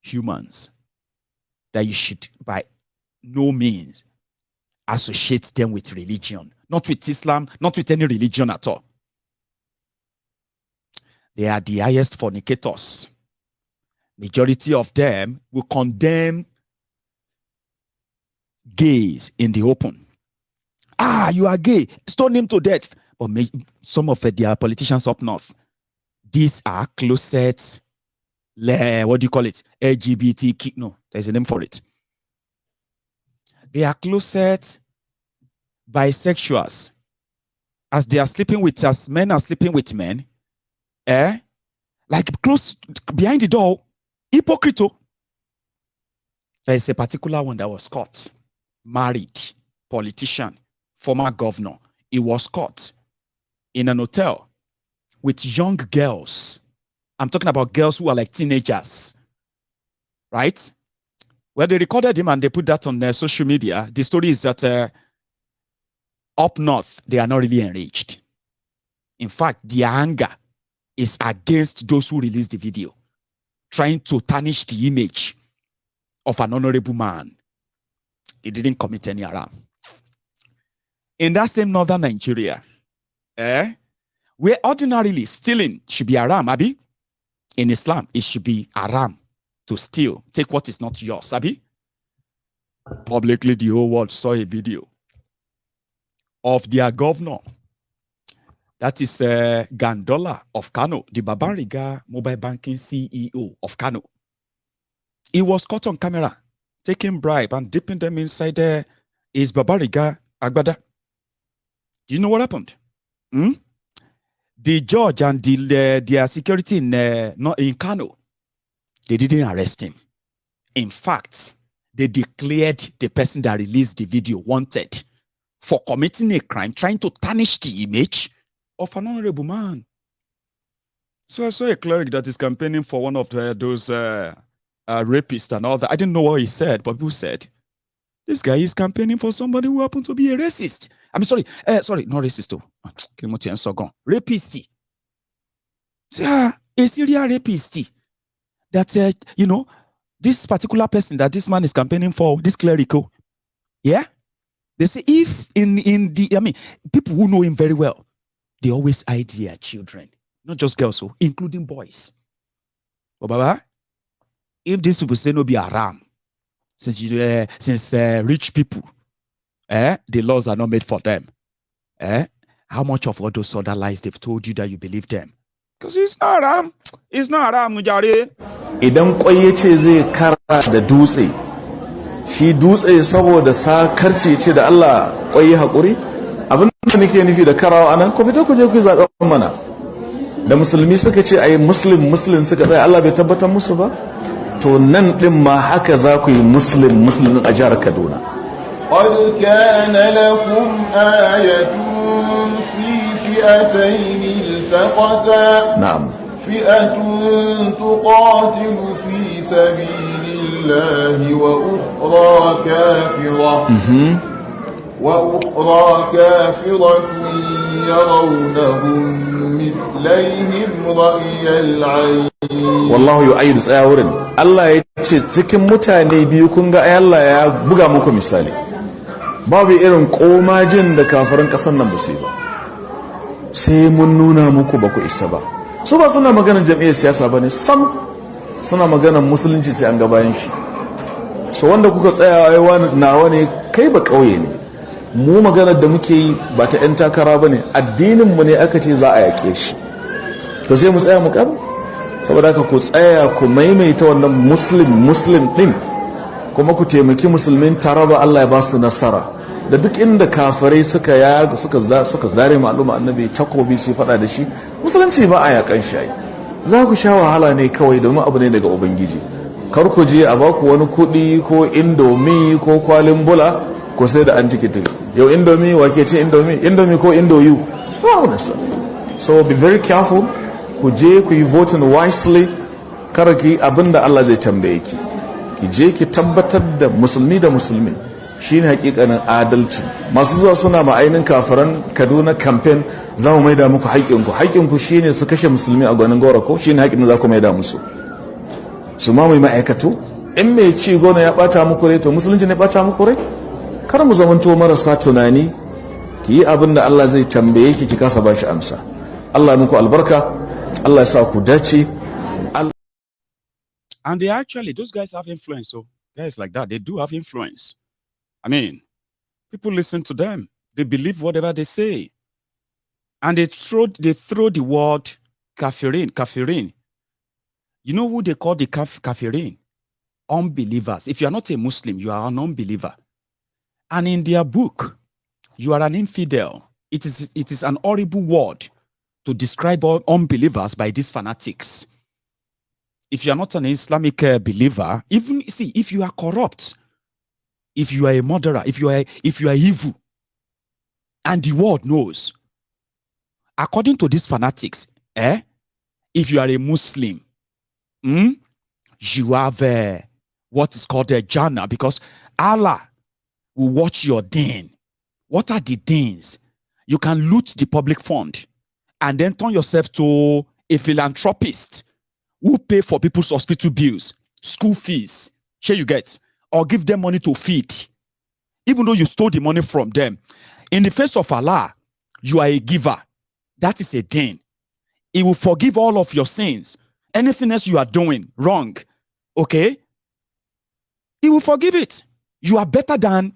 humans that you should by no means associate them with religion, not with Islam, not with any religion at all. They are the highest fornicators. Majority of them will condemn gays in the open. Ah, you are gay, stone him to death. But some of their politicians up north, these are closet, what do you call it? LGBT, no, there's a name for it. They are closet bisexuals. As they are sleeping with, as men are sleeping with men, like close behind the door, hypocrite. There is a particular one that was caught, married, politician, former governor. He was caught in an hotel with young girls. I'm talking about girls who are like teenagers, right? Well, they recorded him and they put that on their social media. The story is that up north, they are not really enraged. In fact, their anger is against those who released the video, trying to tarnish the image of an honorable man. He didn't commit any haram. In that same northern Nigeria, where ordinarily stealing should be haram, Abi, in Islam, it should be haram to steal, take what is not yours, Abi. Publicly, the whole world saw a video of their governor. That is Gandola of Kano, the Babariga mobile banking CEO of Kano. He was caught on camera, taking bribe and dipping them inside his Babariga Agbada. Do you know what happened? The judge and their security in Kano, they didn't arrest him. In fact, they declared the person that released the video wanted for committing a crime, trying to tarnish the image of an honorable man. So I saw a cleric that is campaigning for one of those rapists and all that. I didn't know what he said, but people said, this guy is campaigning for somebody who happened to be a racist. I mean, sorry, not racist too. Rapist. A serial rapist. That, this particular person that this man is campaigning for, this clerical, yeah? They say if people who know him very well, they always hide their children, not just girls, including boys. But Baba, if these people say no be haram, since rich people, the laws are not made for them, how much of all those other lies they've told you that you believe them? Because it's not haram. It's not haram, Mujari. Idan kwai yace zai kara da dutse, shi dutse saboda sakarci ce da Allah kwai hakuri, abin da nake nufi da karawa anan ko fito ku je ku zaɓa mana. Da musulmi suka ce ai muslim suka tsaya, Allah bai tabbatar musu ba. To nan din ma haka za ku yi muslim a jihar Kaduna. قد كان لكم آية في فئتين التقتا. نعم. فئة تقاتل في سبيل الله وأخرى كافرة يرونهم مثليهم رأي العين. والله يؤيد ساورن الله yace cikin mutane biyu kun ga Allah ya buga muku misali babu irin komajin da kafirin kasan nan ba sai mun nuna muku ba ku isa ba su ba suna maganar jami'ar siyasa bane sam suna maganar musulunci sai an ga bayan shi so wanda kuka tsaya ai wani nawa ne kai ba kauye ne mu maganar da muke yi ba ta yan takara bane addinin mu ne aka ce za a yake shi to sai mu tsaya mu kan saboda haka ku tsaya ku maimaita wannan muslim din kuma ku taimaki musulmin taraba Allah ya ba su nasara da duk inda kafirai suka zare ma'aluma annabi takobi su fada da shi musulunci ba a yakan shi za ku sha wahala ne kawai domin abu ne daga ubangiji kar ku je a baku wani kuɗi ko indomi ko kwalin bula ko sai da antikiti yau indomi wake ce indomi ko indoyu so be very careful ku je ku yi voting wisely kar ki abinda Allah zai tambaye ki je ki tabbatar da musulmi shine hakikanin adalci masu zuwa suna ma'ainin kafiran Kaduna campaign za mu maida muku haƙƙinku shine su kashe musulmi a gwanin gora ko shine haƙƙin da za ku maida musu su mamaye ma'aikatu. In mai ci gona ya bata muku rai to musulunci ne bata muku rai? Kar mu zamanto marasa tunani, ki yi abin da Allah zai tambaye ki kasa ba shi amsa. Allah muku albarka, Allah ya sa ku dace. And they actually, those guys have influence. So guys like that, they do have influence. I mean, people listen to them. They believe whatever they say. And they throw the word kafirin. You know who they call the kafirin? Unbelievers. If you are not a Muslim, you are an unbeliever. And in their book, you are an infidel. It is an horrible word to describe all unbelievers by these fanatics. If you are not an Islamic believer, even see, if you are corrupt, if you are a murderer, if you are evil, and the world knows, according to these fanatics, if you are a Muslim, you have what is called a Jannah, because Allah will watch your din. What are the dins? You can loot the public fund and then turn yourself to a philanthropist who pay for people's hospital bills, school fees, share you get, or give them money to feed, even though you stole the money from them. In the face of Allah, you are a giver. That is a din. He will forgive all of your sins. Anything else you are doing wrong, okay? He will forgive it. You are better than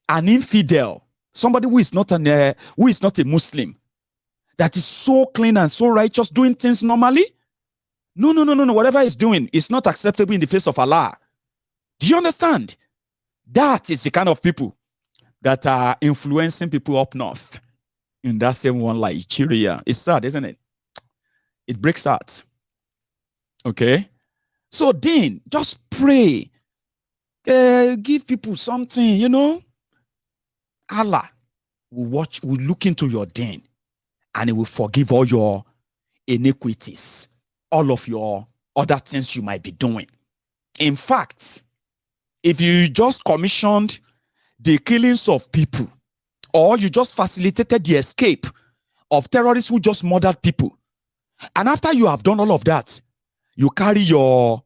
an infidel, somebody who is not a Muslim, that is so clean and so righteous, doing things normally. No. Whatever he's doing is not acceptable in the face of Allah. Do you understand? That is the kind of people that are influencing people up north in that same one like Nigeria. It's sad, isn't it? It breaks hearts. Okay? So then, just pray. Give people something, you know. Allah will look into your din, and he will forgive all your iniquities, all of your other things you might be doing. In fact, if you just commissioned the killings of people, or you just facilitated the escape of terrorists who just murdered people, and after you have done all of that, you carry your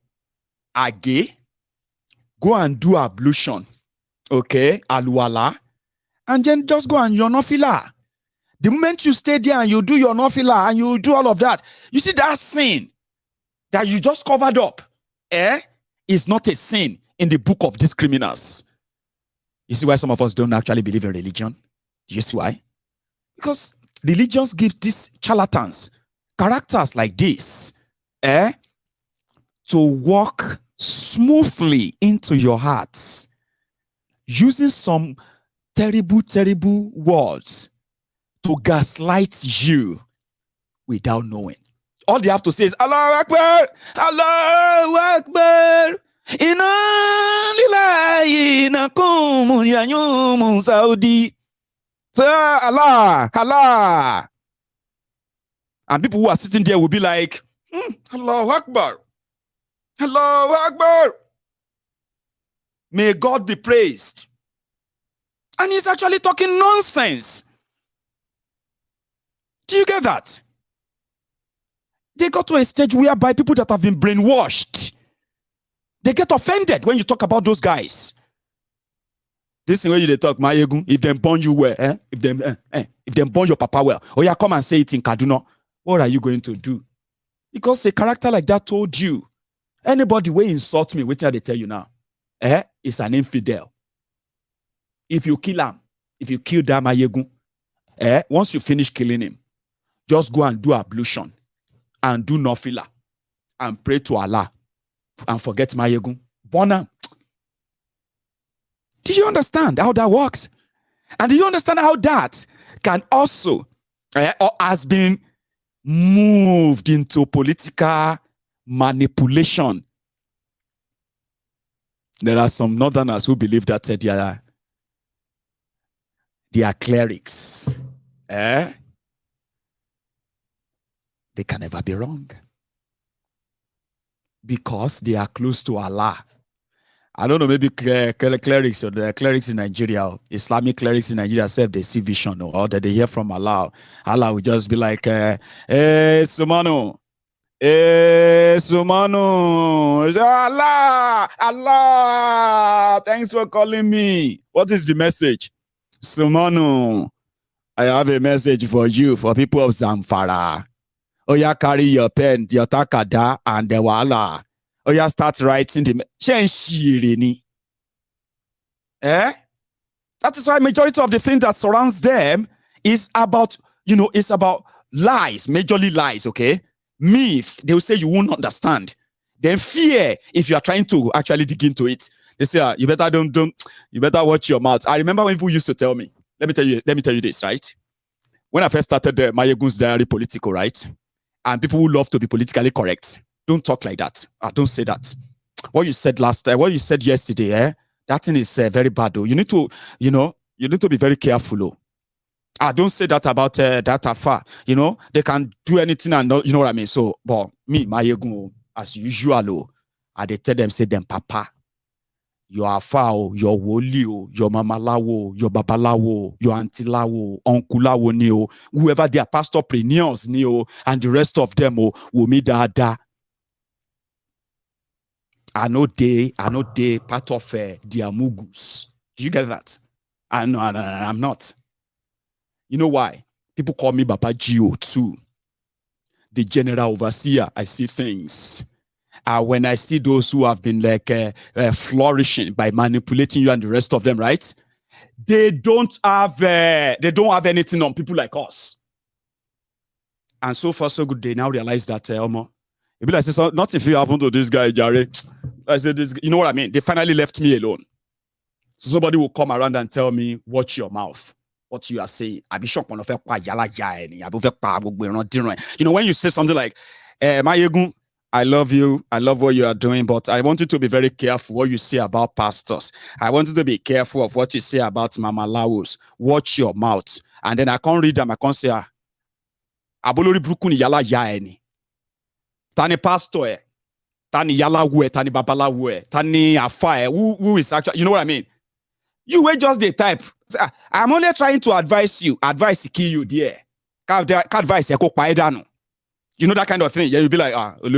age, go and do ablution, okay, aluwala, and then just go and your nafila. The moment you stay there and you do your nafila and you do all of that, you see that sin that you just covered up, is not a sin in the book of these criminals. You see why some of us don't actually believe in religion? Do you see why? Because religions give these charlatans characters like this, to walk smoothly into your hearts, using some terrible words to gaslight you without knowing. All they have to say is Allahu Akbar, Allahu Akbar. Inna lillahi nakum yanyum Saudi. Allah. And people who are sitting there will be like, Allahu Akbar. Allahu Akbar. May God be praised. And he's actually talking nonsense. Do you get that? They got to a stage whereby people that have been brainwashed, they get offended when you talk about those guys. This is where they talk, Mayegun, if they born you well, if they born your papa well, or you come and say it in Kaduna, what are you going to do? Because a character like that told you, anybody will insult me, wait till they tell you now, is an infidel. If you kill him, if you kill that Mayegun, once you finish killing him, just go and do ablution and do nafila and pray to Allah and forget Mayegun. Bona. Do you understand how that works? And do you understand how that can also, or has been moved into political manipulation? There are some northerners who believe that they are clerics. They can never be wrong. Because they are close to Allah. I don't know, maybe clerics or the clerics in Nigeria, Islamic clerics in Nigeria say they see vision or that they hear from Allah. Allah will just be like, hey, Sumano, Sumano. Allah, Allah, thanks for calling me. What is the message? Sumano, I have a message for you, for people of Zamfara. Oh, yeah, carry your pen, your takada, and the wala. Oh, yeah, start writing the. Eh? That is why majority of the thing that surrounds them is about, it's about lies, majorly lies, okay? Myth, they will say you won't understand. Then fear, if you are trying to actually dig into it, they say, you better you better watch your mouth. I remember when people used to tell me, let me tell you this, right? When I first started the Mayegun's Diary Political, right? And people who love to be politically correct, don't talk like that. Don't say that. What you said what you said yesterday, that thing is very bad, though. You need to, you need to be very careful, don't say that about that afar. They can do anything and you know what I mean. So, but me, Mayegun, as usual, I they tell them, say them, Papa, your afar, your woli, your mamalawo, your babalawo, your auntilawo, unculawo neo, whoever their pastorpreneurs neo, and the rest of them will me da. I know they part of the Amugus. Do you get that? No, I'm not. You know why? People call me Baba Gio too. The general overseer. I see things. When I see those who have been like flourishing by manipulating you and the rest of them, right? They don't have anything on people like us. And so far, so good. They now realize that it be like, so nothing will happen to this guy, Jerry. I said, this, you know what I mean? They finally left me alone. So somebody will come around and tell me, watch your mouth. What you are saying. I be shocked when when you say something like, Mayegun, I love you. I love what you are doing, but I want you to be very careful what you say about pastors. I want you to be careful of what you say about Mama Lawos. Watch your mouth. And then I can't read them. I can't say, Abolori Brukuni Yala Yaeni. Tani pastor, Tani Yala we, Tani Babala we, Tani Afa, who is actually, you know what I mean? You were just the type. I'm only trying to advise you. Advice to kill you, dear. Can't advise you. You know that kind of thing. Yeah, you'll be like, we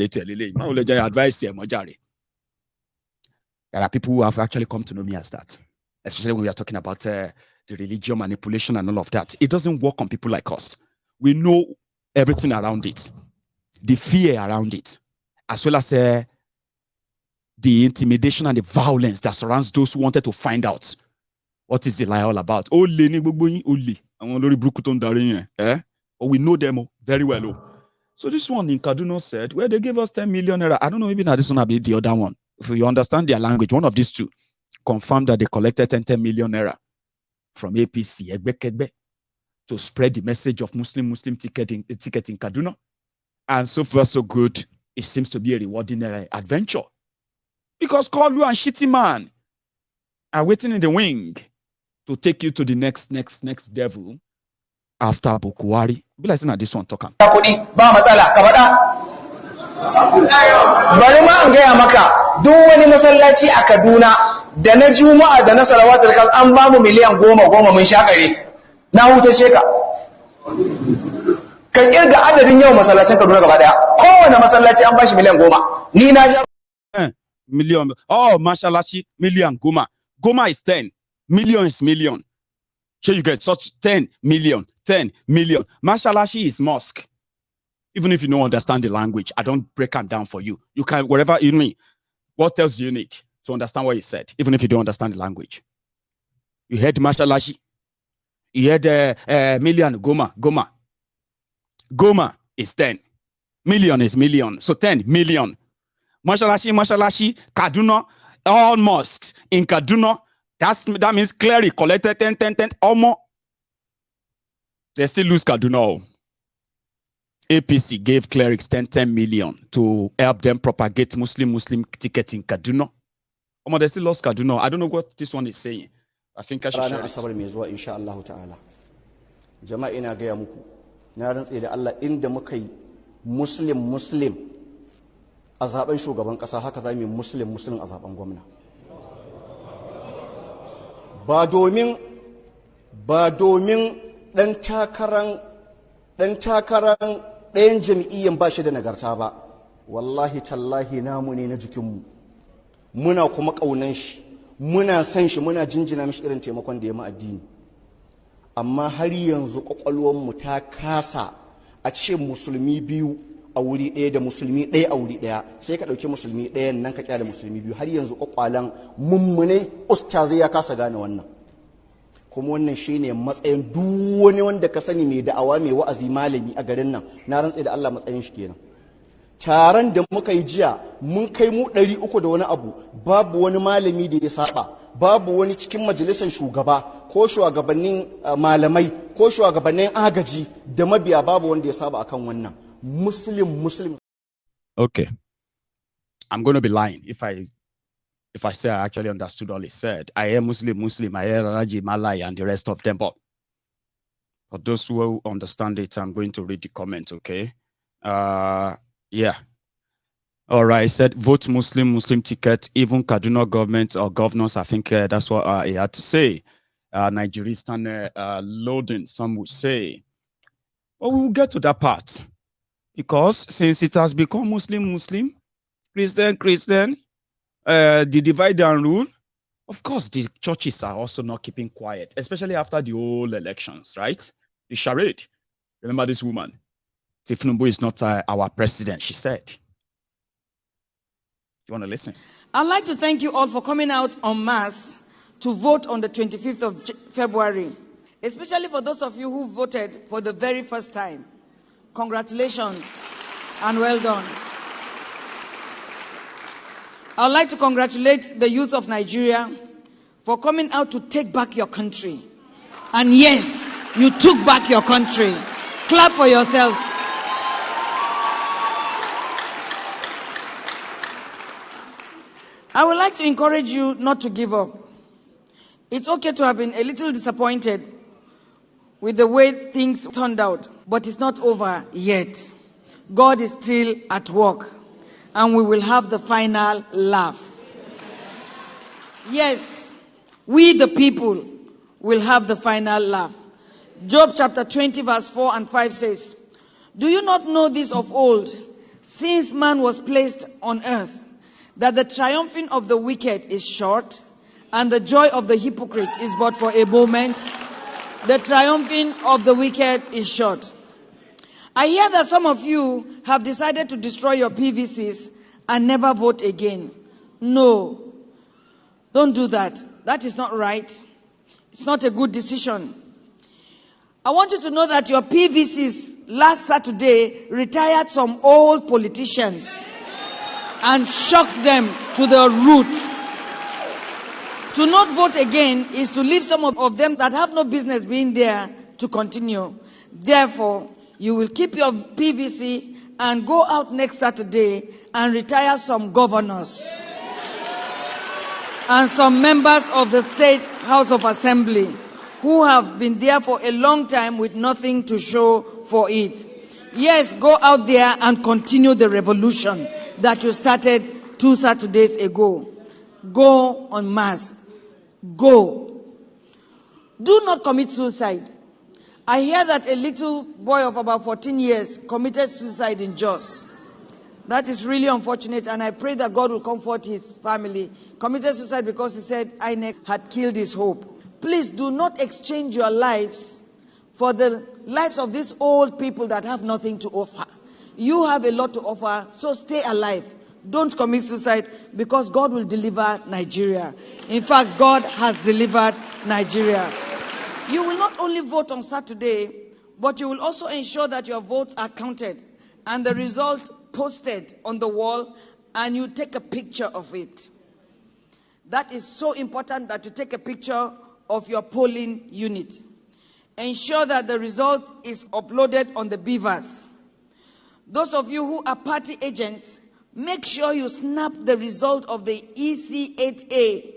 tell you. Advice you, Mojari. There are people who have actually come to know me as that. Especially when we are talking about the religion manipulation and all of that. It doesn't work on people like us. We know everything around it. The fear around it. As well as the intimidation and the violence that surrounds those who wanted to find out what is the lie all about. But we know them very well. So this one in Kaduna said, well, they gave us 10 million naira. I don't know, maybe now this one will be the other one. If you understand their language, one of these two confirmed that they collected 10 million naira from APC to spread the message of Muslim ticket in Kaduna. And so far, so good. It seems to be a rewarding adventure. Because Kalu and Shitty Man are waiting in the wing to take you to the next devil after Bukuwari. Be like saying this one talking. Bari ma in gaya maka duk wani masallaci a Kaduna da na Juma'a da na salawatul khams an ba mu miliyan 10 mun shakare na hutace ka kan kirga adadin yawan masallacin Kaduna gaba daya kowane masallaci an bashi miliyan 10 ni na ja million. Oh, Mashalashi, million. Goma is 10. Million is million. So you get such 10 million. Mashalashi is mosque. Even if you don't understand the language, I don't break them down for you. You can, whatever you mean. What else do you need to understand what you said, even if you don't understand the language? You heard Mashalashi. You heard million. Goma is 10. Million is million. So 10 million. Mashalashi, Kaduna, all mosques in Kaduna, that means clearly collected 10, almost. They still lose Kaduna. APC gave clerics 10 million to help them propagate Muslim ticket in Kaduna. They still lost Kaduna. I don't know what this one is saying. I think I should share it. Inshallah ta'ala. Jama'a ina gaya muku. Na rantse da Allah inda muka yi Muslim a zaben shugaban kasa haka za mu yi Muslim a zaben gwamna. Ba domin dan takaran ɗayan jam'iyyan ba shi da nagarta ba, wallahi tallahi namu ne na jikinmu, muna kuma ƙaunan shi, muna san shi, muna jinjina mishi irin taimakon da ya addini. Amma har yanzu ƙwaƙwalwarmu ta kasa a ce musulmi biyu a wuri ɗaya da musulmi ɗaya a wuri ɗaya, sai ka ɗauki musulmi ɗayan nan ka kyale musulmi biyu. Har yanzu ƙwaƙwalan mummune ustazai ya kasa gane wannan. Kuma wannan shine matsayin duk wani wanda ka sani mai da'awa mai wa'azi malami a garin nan, na rantse da Allah matsayin shi kenan. Taron da muka yi jiya mun kai mu 300 da wani abu, babu wani malami da ya saba, babu wani cikin majalisar shugaba ko shugabannin malamai ko shugabannin agaji da mabiya, babu wanda ya saba akan wannan. Muslim. Okay. I'm going to be lying if I say I actually understood all he said. I hear Muslim, I hear Raji Malay and the rest of them. But for those who understand it, I'm going to read the comment, okay? Yeah. All right. He said, vote Muslim ticket, even Kaduna government or governors. I think that's what he had to say. Nigerian loading, some would say. But we will get to that part. Because since it has become Muslim, Christian, the divide and rule, of course, the churches are also not keeping quiet, especially after the whole elections, right? The charade. Remember this woman? Tifnumbu is not our president, she said. You want to listen? I'd like to thank you all for coming out en masse to vote on the 25th of February, especially for those of you who voted for the very first time. Congratulations and well done. I'd like to congratulate the youth of Nigeria for coming out to take back your country. And yes, you took back your country. Clap for yourselves. I would like to encourage you not to give up. It's okay to have been a little disappointed with the way things turned out, but it's not over yet. God is still at work, and we will have the final laugh. Yes, we the people will have the final laugh. Job chapter 20 verse 4 and 5 says, do you not know this of old, since man was placed on earth, that the triumphing of the wicked is short, and the joy of the hypocrite is but for a moment? The triumphing of the wicked is short. I hear that some of you have decided to destroy your PVCs and never vote again. No, don't do that. That is not right. It's not a good decision. I want you to know that your PVCs last Saturday retired some old politicians and shocked them to the root. To not vote again is to leave some of them that have no business being there to continue. Therefore, you will keep your PVC and go out next Saturday and retire some governors and some members of the State House of Assembly who have been there for a long time with nothing to show for it. Yes, go out there and continue the revolution that you started 2 Saturdays ago. Go en masse. Go. Do not commit suicide. I hear that a little boy of about 14 years committed suicide in Jos. That is really unfortunate, and I pray that God will comfort his family. Committed suicide because he said INEC had killed his hope. Please do not exchange your lives for the lives of these old people that have nothing to offer. You have a lot to offer, so stay alive. Don't commit suicide, because God will deliver Nigeria. In fact, God has delivered Nigeria. You will not only vote on Saturday, but you will also ensure that your votes are counted and the result posted on the wall, and you take a picture of it. That is so important, that you take a picture of your polling unit. Ensure that the result is uploaded on the beavers. Those of you who are party agents, make sure you snap the result of the EC8A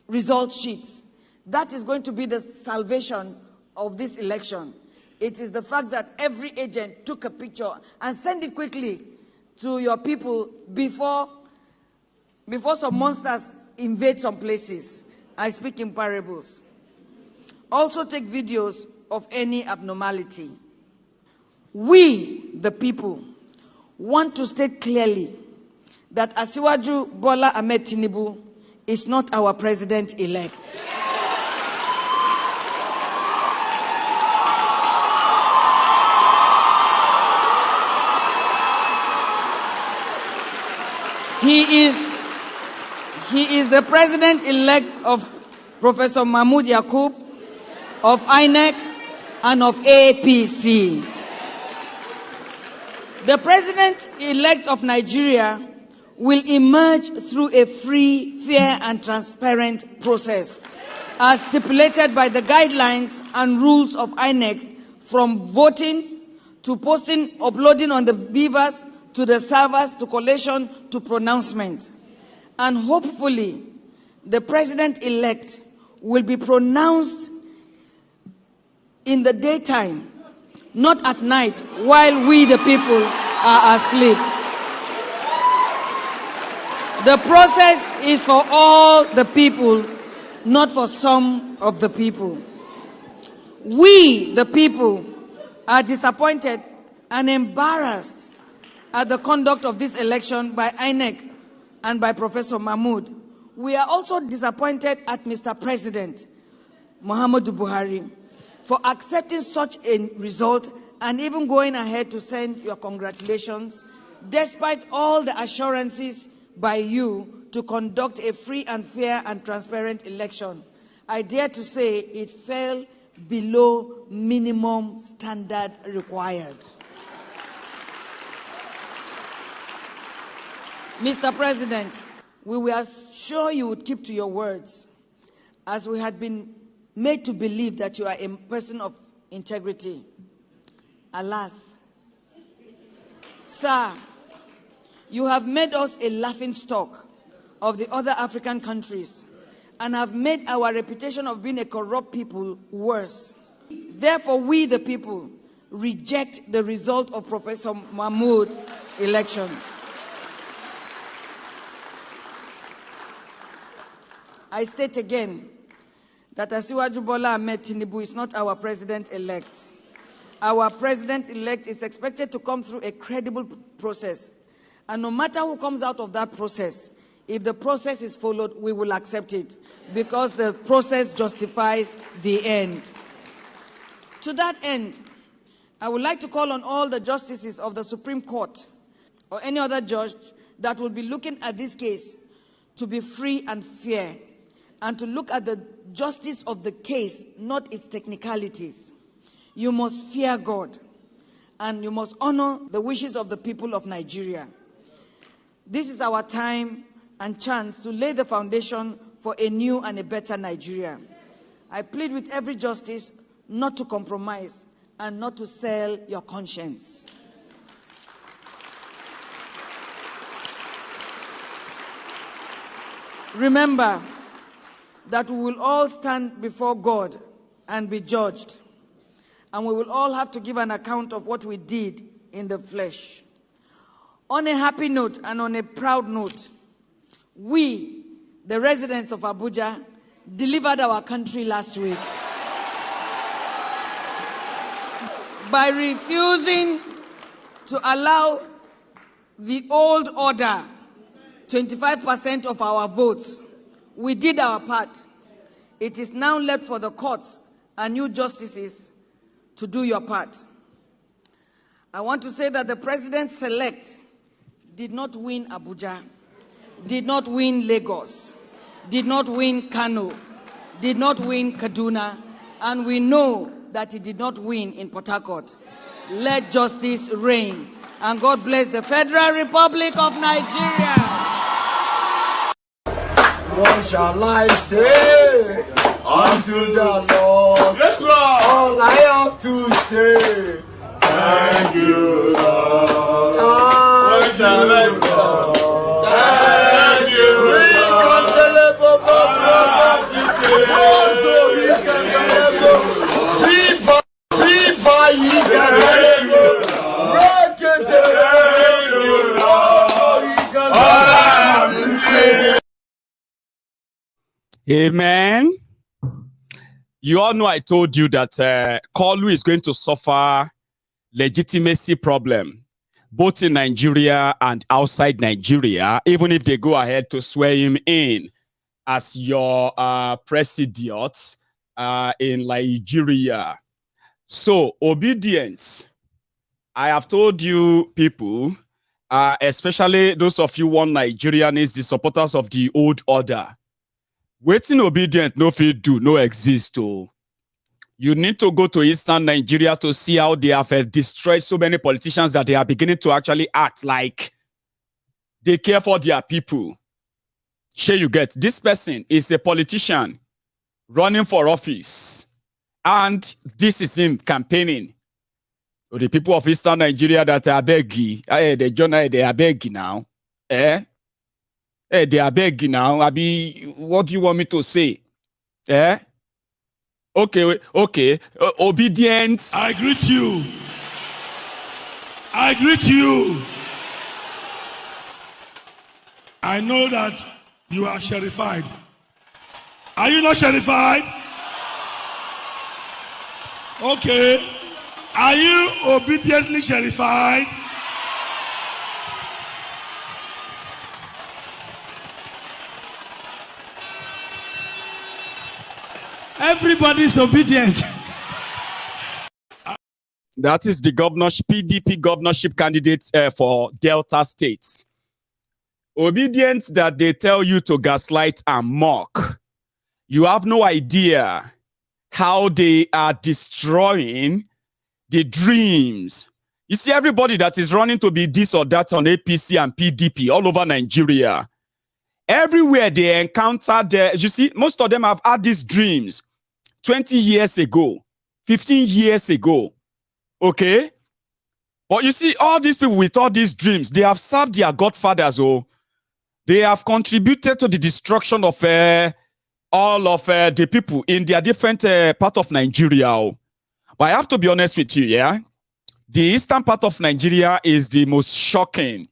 result sheets. That is going to be the salvation of this election. It is the fact that every agent took a picture and sent it quickly to your people before some monsters invade some places. I speak in parables. Also take videos of any abnormality. We, the people, want to state clearly that Asiwaju Bola Ahmed Tinubu is not our president-elect. He is the president-elect of Professor Mahmoud Yakub, of INEC, and of APC. The president-elect of Nigeria will emerge through a free, fair, and transparent process, as stipulated by the guidelines and rules of INEC, from voting to posting, uploading on the beavers, to the servers, to collation, to pronouncement. And hopefully, the president-elect will be pronounced in the daytime, not at night, while we, the people, are asleep. The process is for all the people, not for some of the people. We, the people, are disappointed and embarrassed at the conduct of this election by INEC and by Professor Mahmoud. We are also disappointed at Mr. President Muhammadu Buhari for accepting such a result and even going ahead to send your congratulations, despite all the assurances by you to conduct a free and fair and transparent election. I dare to say it fell below minimum standard required. Mr. President, we were sure you would keep to your words, as we had been made to believe that you are a person of integrity. Alas, sir, you have made us a laughingstock of the other African countries and have made our reputation of being a corrupt people worse. Therefore, we, the people, reject the result of Professor Mahmoud elections. I state again that Asiwaju Bola Ahmed Tinubu is not our president-elect. Our president-elect is expected to come through a credible process. And no matter who comes out of that process, if the process is followed, we will accept it, because the process justifies the end. To that end, I would like to call on all the justices of the Supreme Court or any other judge that will be looking at this case to be free and fair, and to look at the justice of the case, not its technicalities. You must fear God, and you must honor the wishes of the people of Nigeria. This is our time and chance to lay the foundation for a new and a better Nigeria. I plead with every justice not to compromise and not to sell your conscience. Remember that we will all stand before God and be judged, and we will all have to give an account of what we did in the flesh. On a happy note and on a proud note, we, the residents of Abuja, delivered our country last week by refusing to allow the old order 25% of our votes. We did our part. It is now left for the courts and new justices to do your part. I want to say that the president-select did not win Abuja, did not win Lagos, did not win Kano, did not win Kaduna, and we know that he did not win in Port Harcourt. Let justice reign, and God bless the Federal Republic of Nigeria. What shall I say unto the Lord? Yes, Lord. All I have to say, thank you, Lord. What shall I say? Thank you, Amen. You all know I told you that Kalu is going to suffer legitimacy problem, both in Nigeria and outside Nigeria, even if they go ahead to swear him in as your president in Nigeria. So, obedience. I have told you people, especially those of you one Nigerians, the supporters of the old order, waiting obedient no fit do, no exist. Oh. You need to go to Eastern Nigeria to see how they have destroyed so many politicians that they are beginning to actually act like they care for their people. Sure, you get, this person is a politician running for office, and this is him campaigning. So the people of Eastern Nigeria that are begging, they are begging now. They are begging now. Abi, what do you want me to say? Okay. Obedient. I greet you. I greet you. I know that you are sherified. Are you not sherified? Okay. Are you obediently sherified? Everybody's obedient. That is the PDP governorship candidate for Delta States. Obedience that they tell you to gaslight and mock. You have no idea how they are destroying the dreams. You see, everybody that is running to be this or that on APC and PDP all over Nigeria, everywhere they encounter, you see, most of them have had these dreams 20 years ago, 15 years ago. Okay? But you see, all these people with all these dreams, they have served their godfathers. Oh, they have contributed to the destruction of all of the people in their different part of Nigeria. Oh. But I have to be honest with you, yeah? The eastern part of Nigeria is the most shocking.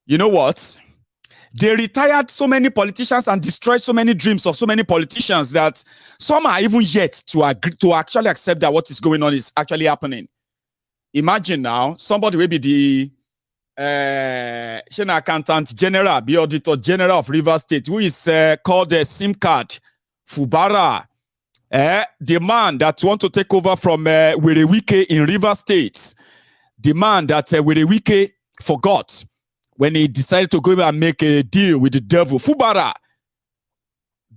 You know what? They retired so many politicians and destroyed so many dreams of so many politicians that some are even yet to agree to actually accept that what is going on is actually happening. Imagine now, somebody will be the accountant general, the auditor general of Rivers State, who is called the SIM card Fubara. The man that want to take over from Werewike in Rivers State, the man that Werewike forgot when he decided to go and make a deal with the devil, Fubara,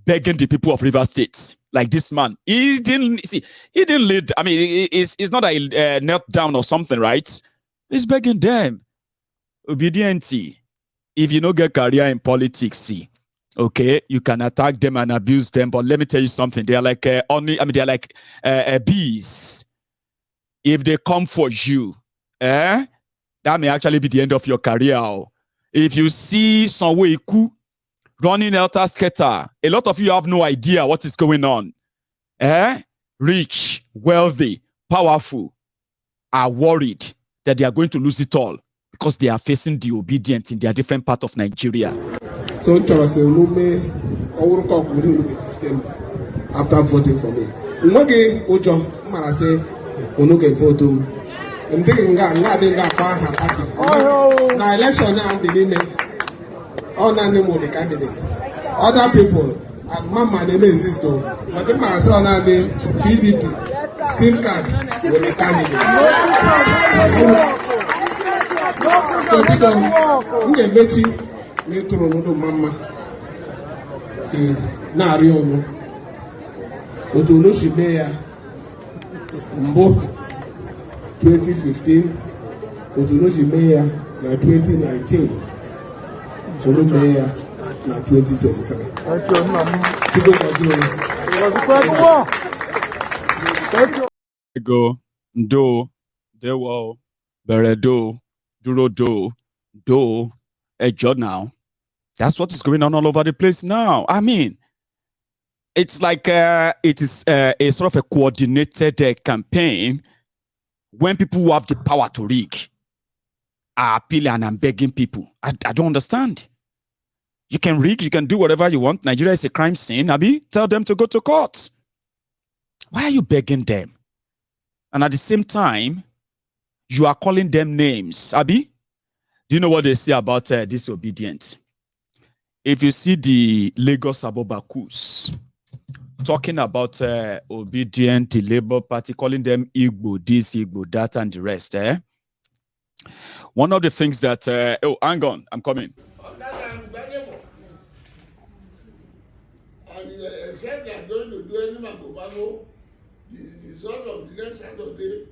begging the people of Rivers State, like this man. He didn't lead. I mean, it's not a knelt down or something, right? He's begging them. Obedience. If you don't get career in politics, see. Okay, you can attack them and abuse them, but let me tell you something. They are like they're like bees. If they come for you, that may actually be the end of your career. If you see Sanwo Iku running Elta Skater, a lot of you have no idea what is going on. Rich, wealthy, powerful, are worried that they are going to lose it all because they are facing the obedient in their different part of Nigeria. So after voting for me. Now election now the candidates. Other people and mama they may exist but the Marasol now the PDP SIM card with the candidate. So we don't me through no mama. See na Riono. Ojono Shibeya Mbo 2015 Ojono Shibeya na 2019 Ojono Shibeya na 2023. Go do dewo beredo duro do a job now. That's what is going on all over the place now. I mean, it's like it is a sort of a coordinated campaign when people who have the power to rig are appealing and begging people. I don't understand. You can rig, you can do whatever you want. Nigeria is a crime scene. Abi, tell them to go to court. Why are you begging them? And at the same time, You are calling them names. Abi, do you know what they say about disobedience? If you see the Lagos Abobakus talking about obedient, the Labour Party, calling them Igbo this, Igbo that, and the rest, one of the things that, oh, hang on, I'm coming. And except they are going to do any magomago, the result of the next Saturday,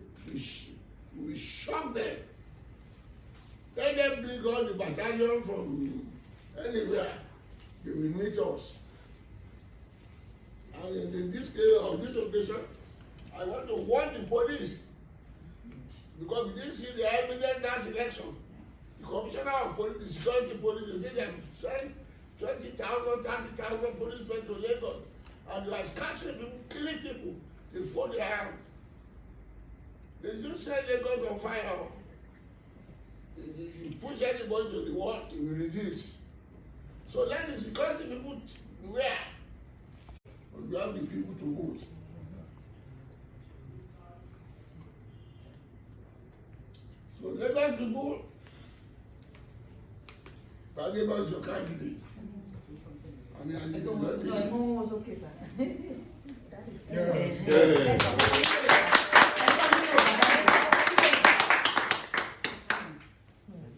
we shock them. Let them bring all the battalion from anywhere. They will meet us. And in this case, on this occasion, I want to warn the police, because we didn't see the evidence last election. The commissioner of police, the security police, they say they sent 20,000, 30,000 policemen to Lagos, and they are scattering people, killing people. They fold their hands. They just set Lagos on fire. If you push anybody to the wall, he will resist. So let the security people beware. But you have the people to vote. So Lagos people, Badeba is your candidate. I mean, no, was okay, sir. Yes.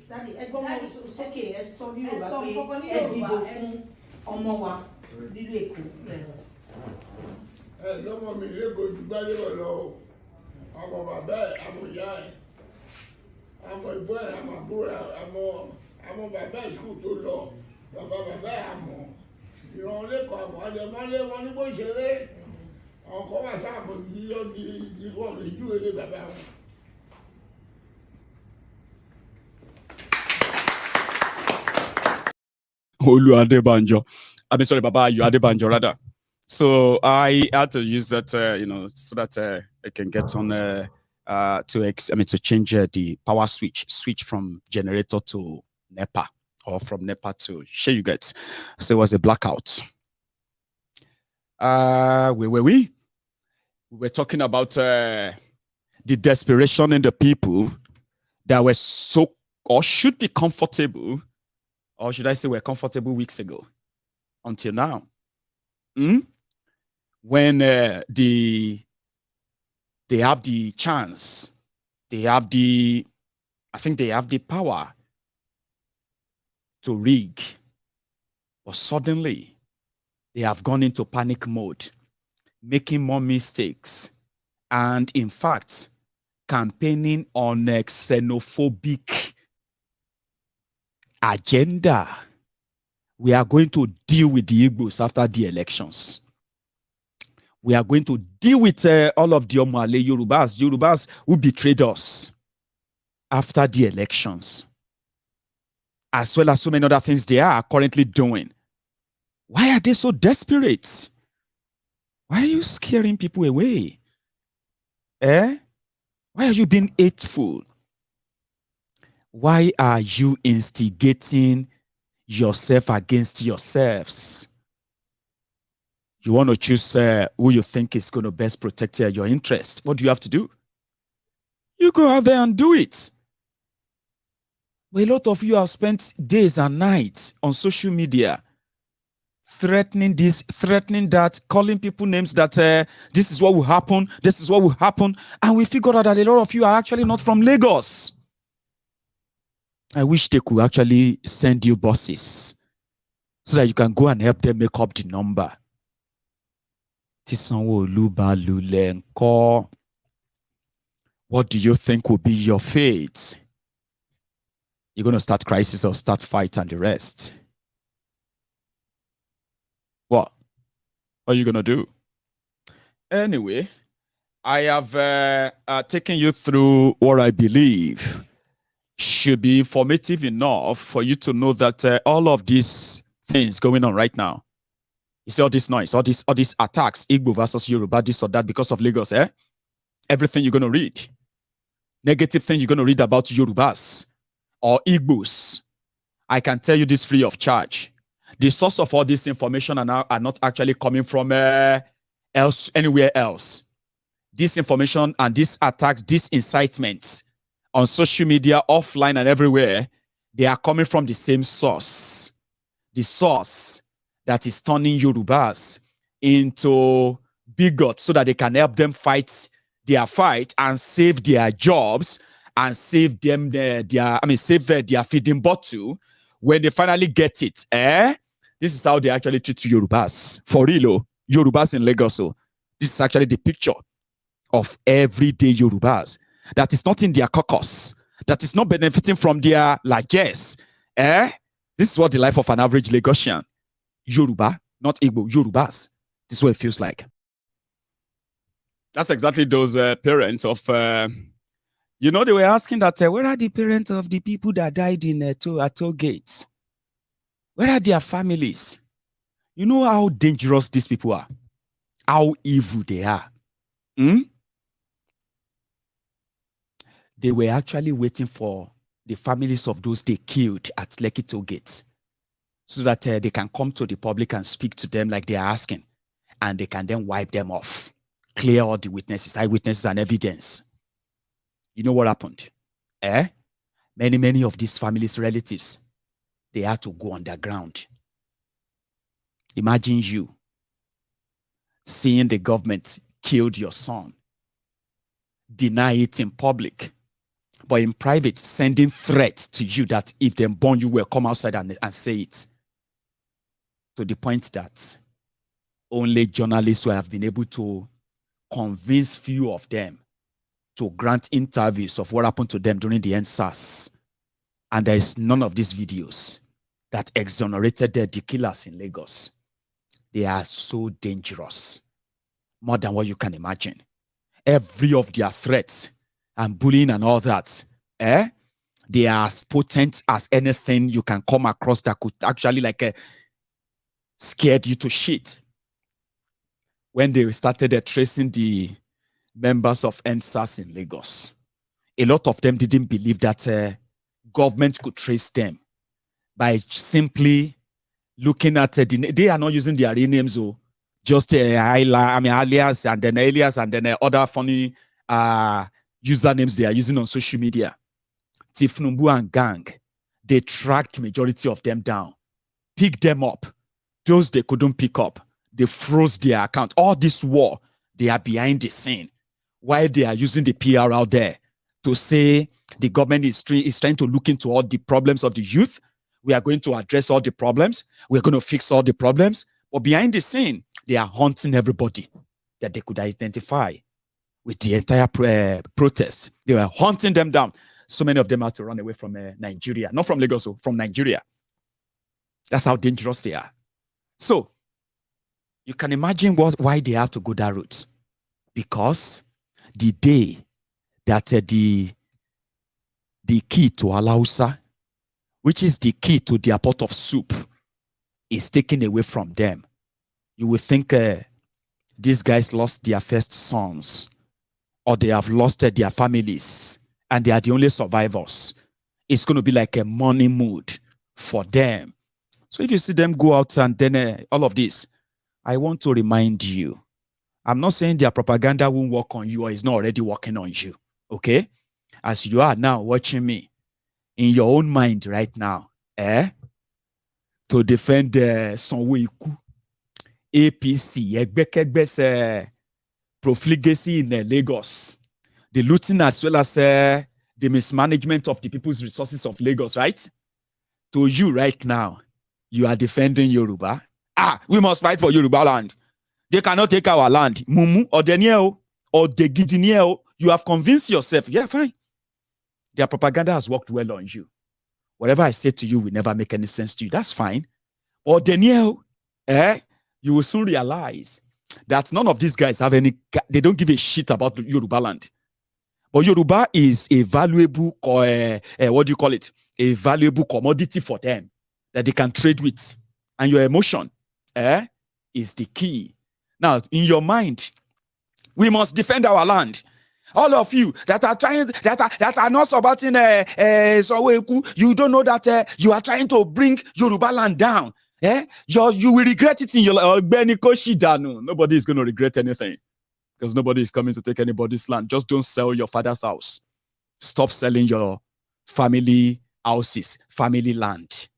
Daddy, okay, it's so you yes. Ẹ lọ́mọ mi lẹ́kọ̀ọ́ ju gbálẹ́wọ̀ lọ o. Àmọ́ bàbá ẹ̀, àmọ́ ìyá ẹ̀, àmọ́ ìbọn ẹ̀, àmọ́ àbúrò ẹ̀, àmọ́ bàbá ẹ̀ sùkúù tó lọ, bàbá ẹ̀ àmọ́. Ìran lẹ́kọ̀ọ́ àmọ́ àdèmọ́lé wọn ní bó ṣeré. Àwọn kan wà sáà mọ̀ ní wọ́n lè jú eré bàbá wọn. Olu Adebanjo. I mean, sorry, Baba, you Adebanjo rather. So I had to use that, so that I can get on to change the power switch from generator to NEPA, or from NEPA to share you get. So it was a blackout. We were talking about the desperation in the people that were so, or should be comfortable, or should I say were comfortable weeks ago until now. When they have the chance, I think they have the power to rig, but suddenly they have gone into panic mode, making more mistakes, and in fact, campaigning on a xenophobic agenda. We are going to deal with the Igbos after the elections. We are going to deal with all of the Omale Yorubas who betrayed us after the elections, as well as so many other things they are currently doing. Why are they so desperate? Why are you scaring people away? Why are you being hateful? Why are you instigating yourself against yourselves? You want to choose who you think is going to best protect your interest. What do you have to do? You go out there and do it. But a lot of you have spent days and nights on social media threatening this, threatening that, calling people names that this is what will happen, this is what will happen. And we figured out that a lot of you are actually not from Lagos. I wish they could actually send you buses so that you can go and help them make up the number. What do you think will be your fate? You're going to start crisis or start fight and the rest. What are you going to do? Anyway, I have taken you through what I believe should be informative enough for you to know that all of these things going on right now, you see all this noise, all these attacks, Igbo versus Yoruba, this or that, because of Lagos, everything you're going to read, negative thing you're going to read about Yorubas or Igbos, I can tell you this free of charge. The source of all this information are not actually coming from anywhere else. This information and these attacks, these incitements on social media, offline and everywhere, they are coming from the same source. The source that is turning Yorubas into bigots so that they can help them fight their fight and save their jobs and save them save their feeding bottle when they finally get it. This is how they actually treat Yorubas. For real, Yorubas in Lagos. This is actually the picture of everyday Yorubas that is not in their caucus, that is not benefiting from their largesse. This is what the life of an average Lagosian, Yoruba, not Igbo, Yorubas. This is what it feels like. That's exactly those parents of, they were asking that, where are the parents of the people that died in at toll gates? Where are their families? You know how dangerous these people are? How evil they are. They were actually waiting for the families of those they killed at Lekki toll gates so that they can come to the public and speak to them like they are asking, and they can then wipe them off, clear all the witnesses, eyewitnesses and evidence. You know what happened? Many of these families' relatives, they had to go underground. Imagine you seeing the government killed your son, deny it in public, but in private, sending threats to you that if they burn you, will come outside and say it. To the point that only journalists who have been able to convince few of them to grant interviews of what happened to them during the NSAS. And there is none of these videos that exonerated the killers in Lagos. They are so dangerous, more than what you can imagine. Every of their threats and bullying and all that, they are as potent as anything you can come across that could actually scared you to shit. When they started tracing the members of NSAS in Lagos, a lot of them didn't believe that government could trace them by simply looking at they are not using their real names, just alias and then other funny usernames they are using on social media. Tifnumbu and gang, they tracked majority of them down, picked them up. Those they couldn't pick up, they froze their account. All this war, they are behind the scene while they are using the PR out there to say the government is trying to look into all the problems of the youth. We are going to address all the problems. We're going to fix all the problems. But behind the scene, they are hunting everybody that they could identify with the entire protest. They were hunting them down. So many of them had to run away from Nigeria. Not from Lagos, from Nigeria. That's how dangerous they are. So, you can imagine why they have to go that route. Because the day that the key to Alausa, which is the key to their pot of soup, is taken away from them, you will think these guys lost their first sons, or they have lost their families, and they are the only survivors. It's going to be like a money mood for them. So if you see them go out and then all of this, I want to remind you, I'm not saying their propaganda won't work on you or is not already working on you, okay? As you are now watching me, in your own mind right now, to defend Sanwo-Iku, APC, Egbekegbe's profligacy in Lagos, the looting as well as the mismanagement of the people's resources of Lagos, right? To you right now, you are defending Yoruba. We must fight for Yoruba land. They cannot take our land. Mumu or Daniel or Degidiniel, you have convinced yourself. Yeah, fine. Their propaganda has worked well on you. Whatever I say to you will never make any sense to you. That's fine. Or Daniel, you will soon realize that none of these guys have they don't give a shit about Yoruba land. But Yoruba is a valuable, what do you call it? A valuable commodity for them that they can trade with. And your emotion is the key. Now, in your mind, we must defend our land. All of you that are trying, that are not supporting Sanwo-Iku, you don't know that you are trying to bring Yoruba land down. You will regret it in your life. Nobody is going to regret anything because nobody is coming to take anybody's land. Just don't sell your father's house. Stop selling your family houses, family land.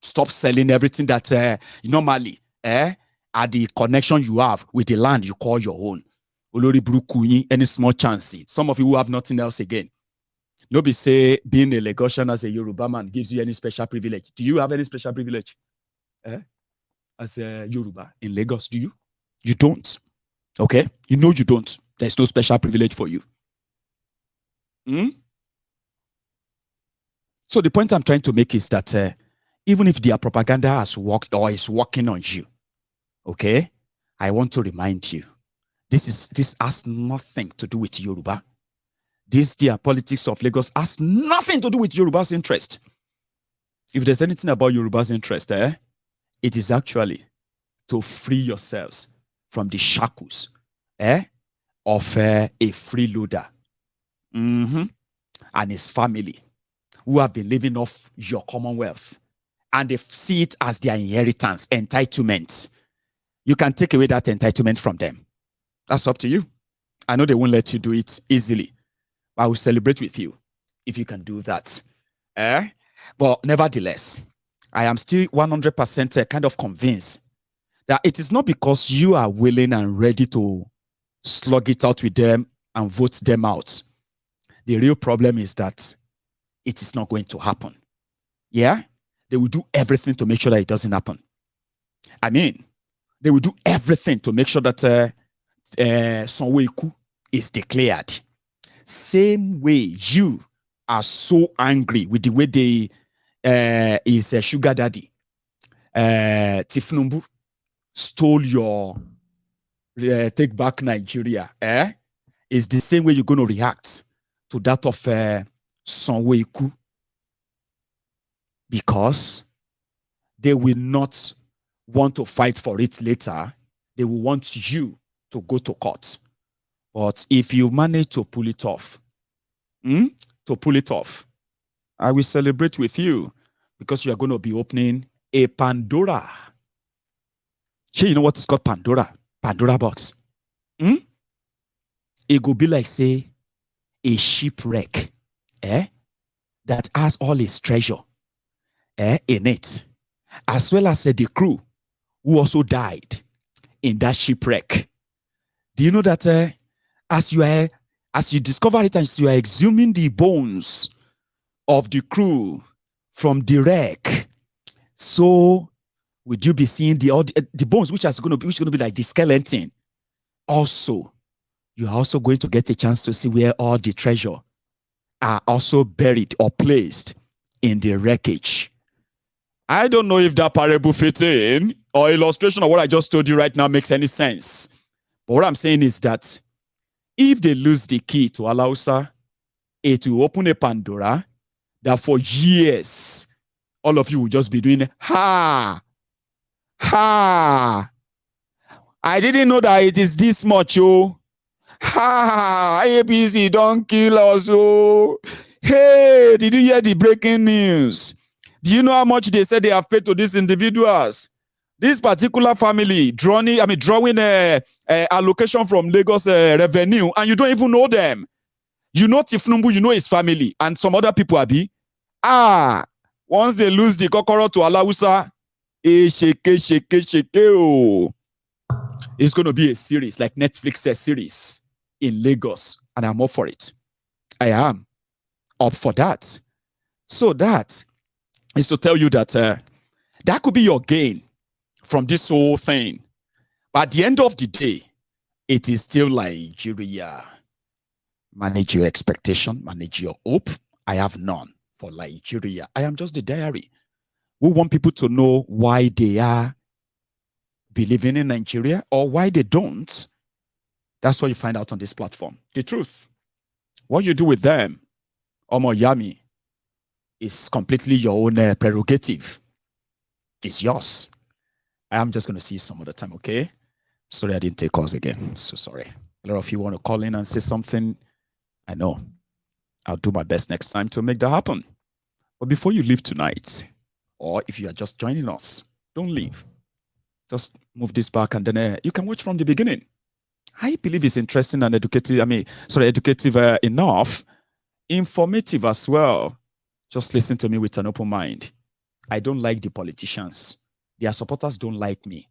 Stop selling everything that normally are the connection you have with the land you call your own. Olori Buruku, any small chance. Some of you who have nothing else again. Nobody say being a Lagosian as a Yoruba man gives you any special privilege. Do you have any special privilege? As a Yoruba in Lagos, do you? You don't. Okay? You know you don't. There's no special privilege for you. So the point I'm trying to make is that even if their propaganda has worked or is working on you, okay, I want to remind you, this has nothing to do with Yoruba. This their politics of Lagos has nothing to do with Yoruba's interest. If there's anything about Yoruba's interest, it is actually to free yourselves from the shackles of a freeloader and his family who have been living off your commonwealth, and they see it as their inheritance, entitlement. You can take away that entitlement from them. That's up to you. I know they won't let you do it easily, but I will celebrate with you if you can do that. But nevertheless, I am still 100% kind of convinced that it is not because you are willing and ready to slug it out with them and vote them out. The real problem is that it is not going to happen. Yeah? They will do everything to make sure that it doesn't happen. I mean, they will do everything to make sure that Sonwo-Iku is declared. Same way you are so angry with the way they is a sugar daddy. Tifnumbu stole your take back Nigeria. Is the same way you're going to react to that of Sonwo-Iku, because they will not want to fight for it later. They will want you to go to court. But if you manage to pull it off, I will celebrate with you, because you are going to be opening a Pandora. You know what is called Pandora? Pandora box. It will be like, say, a shipwreck that has all its treasure in it, as well as the crew who also died in that shipwreck. Do you know that as you discover it and as you are exhuming the bones of the crew from the wreck, so would you be seeing the bones which are going to be like the skeleton? Also, you are also going to get a chance to see where all the treasure are also buried or placed in the wreckage. I don't know if that parable fits in or illustration of what I just told you right now makes any sense. But what I'm saying is that if they lose the key to Alausa, it will open a Pandora that for years, all of you will just be doing, ha, ha. I didn't know that it is this much, oh. Ha, APC don't kill us, oh. Hey, did you hear the breaking news? Do you know how much they said they have paid to these individuals? This particular family drawing a allocation from Lagos revenue, and you don't even know them. You know Tifnumbu, you know his family, and some other people, Abi. Once they lose the kokoro to Alausa, shake, oh. It's going to be a series, like Netflix series in Lagos, and I'm up for it. I am up for that. So that is to tell you that that could be your gain from this whole thing. But at the end of the day, it is still Nigeria. Manage your expectation, manage your hope. I have none for Nigeria. I am just the diary. We want people to know why they are believing in Nigeria or why they don't. That's what you find out on this platform. The truth. What you do with them, Omo Yami, is completely your own prerogative. It's yours. I'm just going to see you some other time, okay? Sorry I didn't take calls again. So sorry. A lot of you want to call in and say something. I know. I'll do my best next time to make that happen. But before you leave tonight, or if you are just joining us, don't leave. Just move this back and then you can watch from the beginning. I believe it's interesting and educative. Educative enough, informative as well. Just listen to me with an open mind. I don't like the politicians. Their supporters don't like me.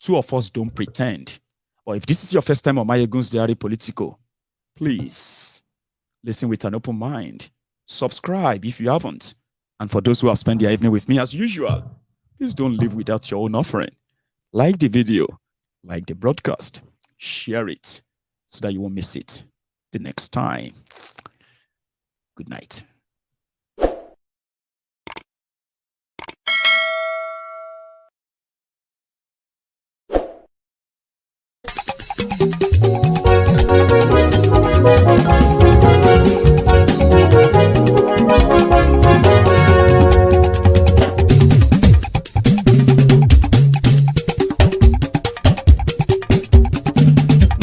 Two of us don't pretend. But if this is your first time on Mayegun's Diary Politico, please listen with an open mind. Subscribe if you haven't. And for those who have spent their evening with me as usual, please don't leave without your own offering. Like the video, like the broadcast, share it so that you won't miss it the next time. Good night.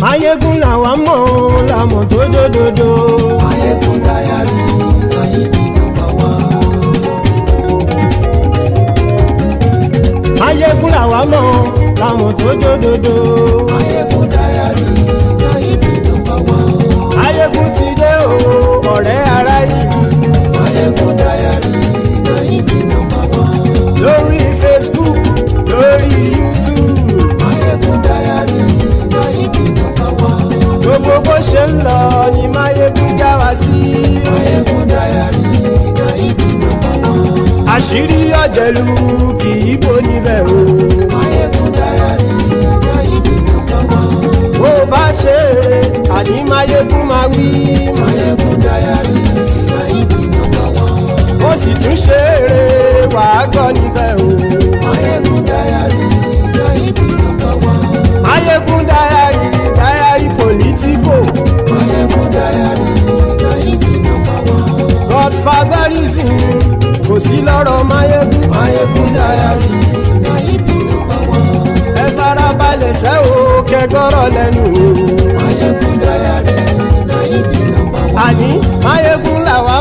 Mayegun làwa mọ̀ làmọ̀ tó dòdòdò. Mayegun Diary, Mayegun #1. Mayegun làwa mọ̀ làmọ̀ tó dòdòdò. Mayegun Diary, Mayegun #1. Mayegun ti dé o ọ̀rẹ́ ará ìlú. Mayegun Diary, Mayegun #1. Lórí Facebook, lórí YouTube. Mayegun Diary, Mayegun #1. Gbogbo bó ṣe ń lọ ni Mayegun já wa sí. Mayegun Diary, Mayegun #1. Àṣírí ọ̀jẹ̀lú kì í bò níbẹ̀ o. Mayegun Diary, Mayegun #1. Bó bá ṣe eré àní Mayegun máa wí. Mayegun Diary, Mayegun #1. Ó sì tún ṣe eré wàá gbọ́ níbẹ̀ o. Mayegun Diary, Mayegun #1. Mayegun Diary, Diary Politico. Mayegun Diary, Mayegun #1. Godfatherism kò sí lọ́rọ̀ Mayegun. Mayegun Diary, Mayegun #1. Ẹ farabalẹ̀ sẹ́ o kẹgọ́rọ̀ lẹ́nu o. Mayegun Diary, Mayegun #1. Àní Mayegun làwa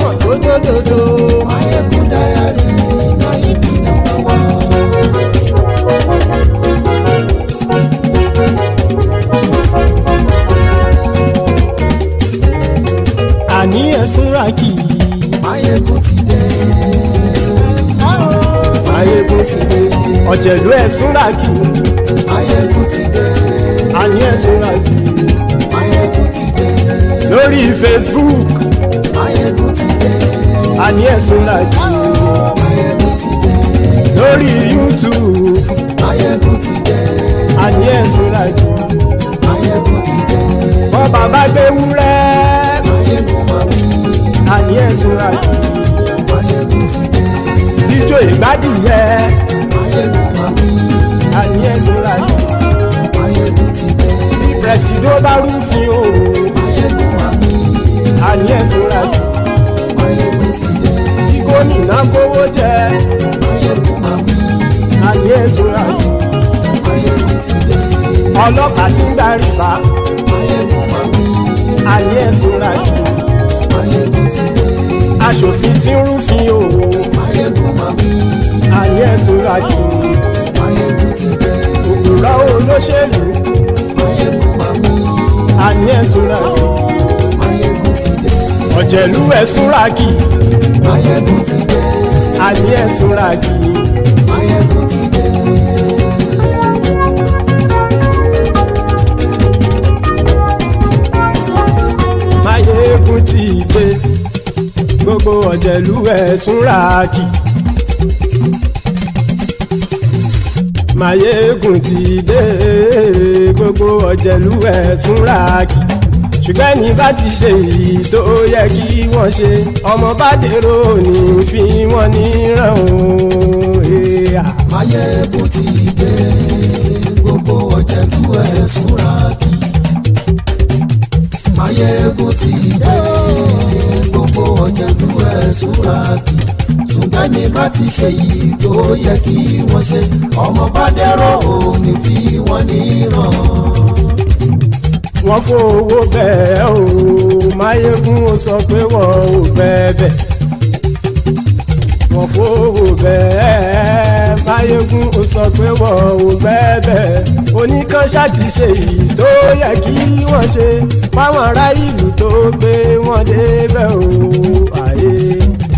mọ̀ tó dòdòdò. Mayegun Diary, Mayegun #1. Àní ẹ̀sùn ràkì. Mayegun ti dé. Mayegun ti dé. Ọ̀jẹ̀lú ẹ̀sùn ràkì. Mayegun ti dé. Àní ẹ̀sùn ràkì. Mayegun ti dé. Lórí Facebook. Mayegun ti dé. Àní ẹ̀sùn ràkì. Mayegun ti dé. Lórí YouTube. Mayegun ti dé. Àní ẹ̀sùn ràkì. Mayegun ti dé. Bọ́ bàbá gbé wúrẹ́. Mayegun máa wí. Àní ẹ̀sùn ràkì. Mayegun ti dé. Ijó ìgbádìyẹ. Mayegun máa wí. Àní ẹ̀sùn ràkì. Mayegun ti dé. Bí pẹ̀sìdó bá rúfin o. Mayegun máa wí. Àní ẹ̀sùn ràkì. Mayegun ti dé. Bí gómìnà kówó jẹ. Mayegun máa wí. Àní ẹ̀sùn ràkì. Mayegun ti dé. Ọlọ́pàá tí ń darí bá. Mayegun máa wí. Àní ẹ̀sùn ràkì. Mayegun ti dé. Aṣòfin tí ń rúfin o. Mayegun máa wí. Àní ẹ̀sùn ràkì. Mayegun ti dé. Òpùrọ́ olóṣèlú. Mayegun máa wí. Àní ẹ̀sùn ràkì. Mayegun ti dé. Ọ̀jẹ̀lú ẹ̀sùn ràkì. Mayegun ti dé. Àní ẹ̀sùn ràkì. Mayegun ti dé. Mayegun ti dé. Gbogbo ọ̀jẹ̀lú ẹ̀sùn ràkì. Mayegun ti dé. Gbogbo ọ̀jẹ̀lú ẹ̀sùn ràkì. Ṣùgbọ́n ní bá ti ṣe èyí tó yẹ kí wọ́n ṣe, ọmọ bá dèrò ní fi wọ́n níran o. Mayegun ti dé. Gbogbo ọ̀jẹ̀lú ẹ̀sùn ràkì. Mayegun ti dé. Gbogbo ọ̀jẹ̀lú ẹ̀sùn ràkì. Ṣùgbọ́n ní bá ti ṣe èyí tó yẹ kí wọ́n ṣe, ọmọ bá dèrò ní fi wọ́n níran. Wọ́n fowó bẹ́ẹ̀ o, Mayegun ó sọ pé wọ́n ò fẹ́ bẹ̀. Wọ́n fowó bẹ́ẹ̀, Mayegun ó sọ pé wọ́n ò gbẹ́bẹ̀ oníkan ṣáàtì ṣe èyí tó yẹ kí wọ́n ṣe fáwọn ará ìlú tó gbé wọn débẹ̀ o àyè.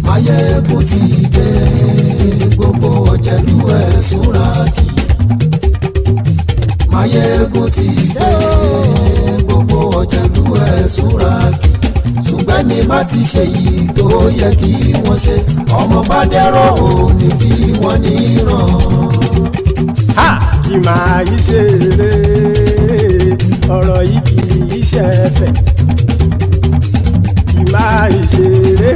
Máyégún ti dé gbogbo ọ̀jẹ̀lú ẹ̀ súnra kì. Máyégún ti dé gbogbo ọ̀jẹ̀lú ẹ̀ súnra kì. Ṣùgbọ́n ní má ti ṣe yìí tó yẹ kí wọ́n ṣe ọmọ bá dẹ́rọ̀ ò ní fi wọ́n níran. Ha! Kì máa yí ṣe eré ọ̀rọ̀ yìí kì í ṣe ẹ̀fẹ̀. Kì máa yí ṣe eré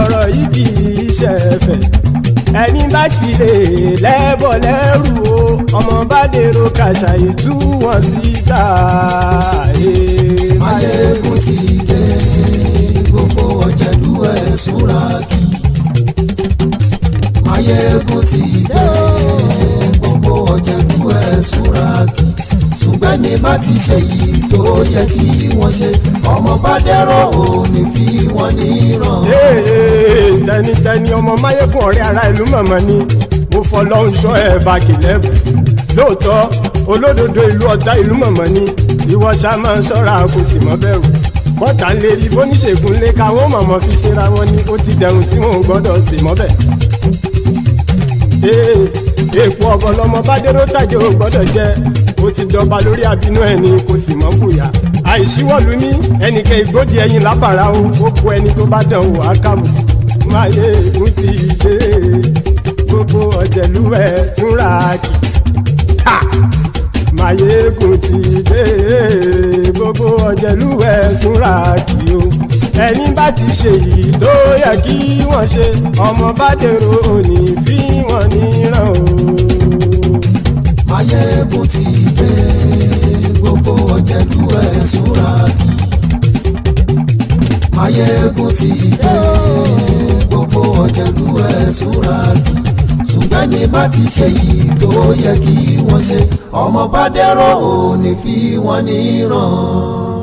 ọ̀rọ̀ yìí kì í ṣe ẹ̀fẹ̀. Ẹni bá ti lè lẹ́bọ̀ lẹ́rù o ọmọ bá dèrò kàṣà ìtú wọn síta. Máyégún ti dé gbogbo ọ̀jẹ̀lú ẹ̀ súnra kì. Máyégún ti dé gbogbo ọ̀jẹ̀lú ẹ̀ súnra kì. Ṣùgbọ́n ní bá ti ṣe yìí tó yẹ kí wọ́n ṣe ọmọ bá dẹ́rọ̀ ò ní fi wọ́n níran. Tẹnitẹni ọmọ Máyégún ọ̀rẹ́ ara ìlú mọ̀mọ́ ni mo fọlọ́run ṣọ́ ẹ̀ bá kìlẹ́bù lóòótọ́ olódodo ìlú ọ̀tá ìlú mọ̀mọ́ ni ìwọ ṣá máa ń ṣọ́ra kò sì mọ́ bẹ̀rù bọ́tà ń lè rí bóníṣègùn lé káwọn mọ̀mọ́ fi ṣera wọn ni ó ti dẹrùn tí wọn ò gbọ́dọ̀ sì mọ́ bẹ̀. èèpo ọ̀gọ̀ lọmọ bá dérò tàjẹ́ ò gbọ́dọ̀ jẹ́ ó ti jọba lórí àbínú ẹni kò sì mọ́ bùyà àìsíwọ́lu ní ẹnìkẹ́ ìgbódì ẹyin lábàrá o ó kó ẹni tó bá dán wò á kàmù. Máyégún ti dé gbogbo ọ̀jẹ̀lú ẹ̀ túnra kì. Máyégún ti dé gbogbo ọ̀jẹ̀lú ẹ̀ túnra kì o ẹni bá ti ṣe yìí tó yẹ kí wọ́n ṣe ọmọ bá dèrò òní fi wọ́n níran o. Máyégún ti dé gbogbo ọ̀jẹ̀lú ẹ̀ súnra kì. Máyégún ti dé gbogbo ọ̀jẹ̀lú ẹ̀ súnra kì. Ṣùgbọ́n ní bá ti ṣe yìí tó yẹ kí wọ́n ṣe ọmọ bá dẹ́rọ̀ ò ní fi wọ́n níran.